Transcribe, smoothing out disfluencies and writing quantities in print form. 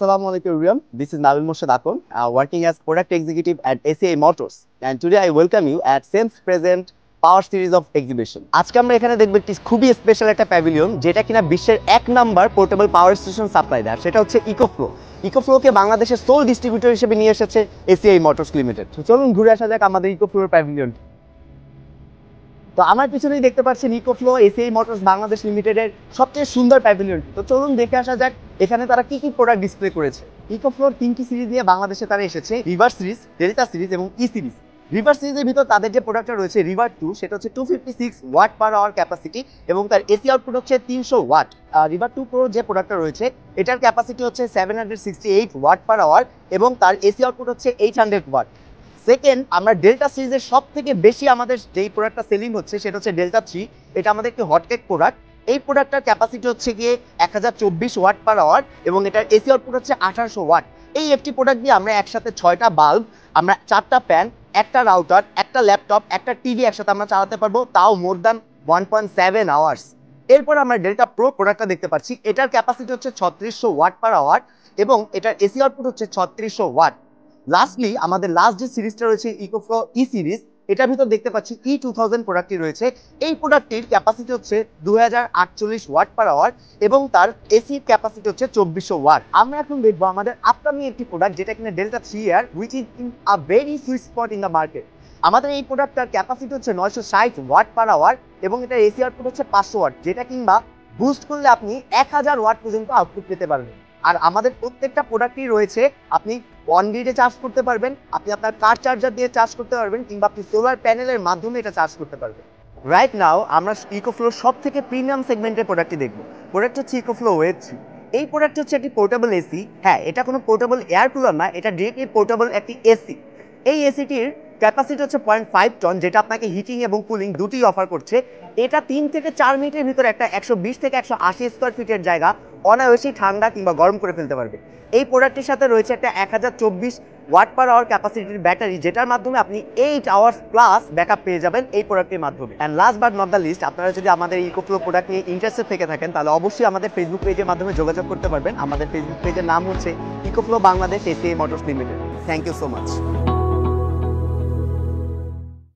Assalamu alaikum everyone. This is Nabil Murshid Akon, working as product executive at ACI Motors. And today I welcome you at SEMS Present Power Series of Exhibition. আজকে আমরা এখানে দেখব একটি খুবই special একটা pavilion যেটা কিনা বিশ্বের 1 number portable power station supply দেয়। সেটা হচ্ছে ইকোফ্লো। ইকোফ্লোকে বাংলাদেশের সোল ডিস্ট্রিবিউটর হিসেবে নিয়ে এসেছে ACI Motors লিমিটেড। তো চলুন ঘুরে আসা যাক আমাদের ইকোফ্লোর প্যাভিলিয়ন। তো আমার পিছনেই দেখতে পাচ্ছেন ইকোফ্লো ACI Motors বাংলাদেশ লিমিটেডের সবচেয়ে সুন্দর প্যাভিলিয়ন। তো চলুন দেখে আসা যাক এখানে তারা কি কি প্রোডাক্ট ডিসপ্লে করেছে। ইকোফ্লোর 3টি সিরিজ নিয়ে বাংলাদেশে তারা এসেছে, রিভার সিরিজ, ডেল্টা সিরিজ এবং ই সিরিজ। রিভার সিরিজের ভিতর তাদের যে প্রোডাক্টটা রয়েছে রিভার 2, সেটা হচ্ছে 256 ওয়াট পার আওয়ার ক্যাপাসিটি এবং তার এসি আউটপুট হচ্ছে 300 ওয়াট। রিভার 2 প্রো যে প্রোডাক্টটা রয়েছে এটার ক্যাপাসিটি হচ্ছে 768 ওয়াট পার আওয়ার এবং তার এসি আউটপুট হচ্ছে 800 ওয়াট। সেকেন্ড, আমরা ডেল্টা সিরিজের সব থেকে বেশি আমাদের যেই প্রোডাক্টটা সেলিং হচ্ছে সেটা হচ্ছে ডেল্টা 3। এটা আমাদের একটি হটকেক প্রোডাক্ট। এই প্রোডাক্টটার ক্যাপাসিটি হচ্ছে গিয়ে 1024 ওয়াট পার আওয়ার এবং এটার এসি আউটপুট হচ্ছে 1800 ওয়াট। এই একটি প্রোডাক্ট দিয়ে আমরা একসাথে 6টা বাল্ব, আমরা 4টা ফ্যান, একটা রাউটার, একটা ল্যাপটপ, একটা টিভি একসাথে আমরা চালাতে পারবো, তাও মোর দ্যান 1.7 আওয়ার্স। এরপর আমরা ডেল্টা প্রো প্রোডাক্টটা দেখতে পাচ্ছি। এটার ক্যাপাসিটি হচ্ছে 3600 ওয়াট পার আওয়ার এবং এটার এসি আউটপুট হচ্ছে 3600 ওয়াট। লাস্টলি আমাদের লাস্ট যে সিরিজটা রয়েছে ইকোফ্লো ই সিরিজ, এটার ভিতর দেখতে পাচ্ছি E2000 প্রোডাক্টটি রয়েছে। এই প্রোডাক্টটির ক্যাপাসিটি হচ্ছে 2048 ওয়াট পার আওয়ার এবং তার এসি ক্যাপাসিটি হচ্ছে 2400 ওয়াট। আমরা এখন দেখবো আমাদের আপকামিং একটি প্রোডাক্ট যেটা কিনা ডেল্টা 3 এর, which is in a very sweet spot in the market. আমাদের এই প্রোডাক্টটার ক্যাপাসিটি হচ্ছে 960 ওয়াট পার আওয়ার এবং এটার এসি আউটপুট হচ্ছে 500 ওয়াট, যেটা কিংবা বুস্ট করলে আপনি 1000 ওয়াট পর্যন্ত আউটপুট পেতে পারবেন। আর আমাদের প্রত্যেকটা প্রোডাক্টই রয়েছে, আপনি অন গ্রিডে চার্জ করতে পারবেন, আপনি আপনার কার চার্জার দিয়ে চার্জ করতে পারবেন কিংবা আপনি সোলার প্যানেলের মাধ্যমে এটা চার্জ করতে পারবেন। রাইট নাও আমরা ইকোফ্লোর সব থেকে প্রিমিয়াম সেগমেন্টের প্রোডাক্টটি দেখবো। প্রোডাক্ট হচ্ছে ইকোফ্লো ওয়েভ 3। এই প্রোডাক্ট হচ্ছে একটি পোর্টেবল এসি। হ্যাঁ, এটা কোনো পোর্টেবল এয়ার কুলার না, এটা ডিরেক্টলি পোর্টেবল একটি এসি। এই এসিটির ক্যাপাসিটি হচ্ছে 0.5 টন, যেটা আপনাকে হিটিং এবং কুলিং দুটোই অফার করছে। এটা 3 থেকে 4 মিনিটের ভিতরে একটা 120 থেকে 180 স্কোয়ার ফিটের জায়গা অনায়াসেই ঠান্ডা কিংবা গরম করে ফেলতে পারবে। এই প্রোডাক্টের সাথে রয়েছে একটা 1024 ওয়াট পার আওয়ার ক্যাপাসিটির ব্যাটারি, যেটার মাধ্যমে আপনি 8 আওয়ার্স প্লাস ব্যাকআপ পেয়ে যাবেন এই প্রোডাক্টের মাধ্যমে। And last but not the least, আপনারা যদি আমাদের ইকোফ্লো প্রোডাক্ট নিয়ে ইন্টারেস্টেড থেকে থাকেন তাহলে অবশ্যই আমাদের ফেসবুক পেজের মাধ্যমে যোগাযোগ করতে পারবেন। আমাদের ফেসবুক পেজের নাম হচ্ছে EcoFlow Bangladesh ACI Motors limited. Thank you so much.